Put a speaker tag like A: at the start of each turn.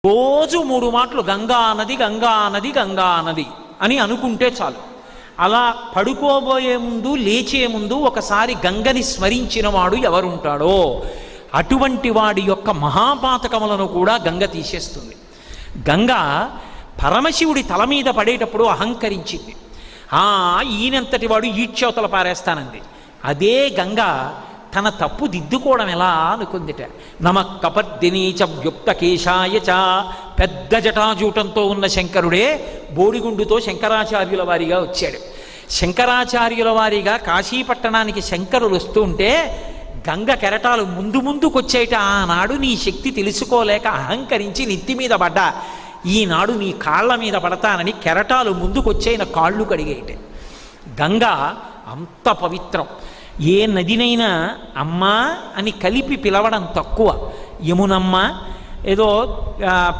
A: రోజు 3 మాటలు గంగా నది గంగా నది గంగా నది అని అనుకుంటే చాలు. అలా పడుకోబోయే ముందు లేచే ముందు ఒకసారి గంగని స్మరించిన వాడు ఎవరుంటాడో అటువంటి వాడి యొక్క మహాపాతకములను కూడా గంగ తీసేస్తుంది. గంగ పరమశివుడి తల మీద పడేటప్పుడు అహంకరించింది. ఈయనంతటి వాడు ఈడ్చవతల పారేస్తానంది. అదే గంగ తన తప్పు దిద్దుకోవడం ఎలా అనుకుందిట. నమ కపర్దినీచ వ్యుక్త కేశాయ చ, పెద్ద జటాజూటంతో ఉన్న శంకరుడే బోడిగుండుతో శంకరాచార్యుల వారిగా వచ్చాడు. శంకరాచార్యుల వారిగా కాశీపట్టణానికి శంకరులు వస్తుంటే గంగ కెరటాలు ముందు ముందుకొచ్చేట. ఆనాడు నీ శక్తి తెలుసుకోలేక అహంకరించి నెత్తి మీద పడ్డా, ఈనాడు నీ కాళ్ళ మీద పడతానని కెరటాలు ముందుకొచ్చేన కాళ్ళు కడిగేట. గంగ అంత పవిత్రం. ఏ నదినైనా అమ్మ అని కలిపి పిలవడం తక్కువ. యమునమ్మ ఏదో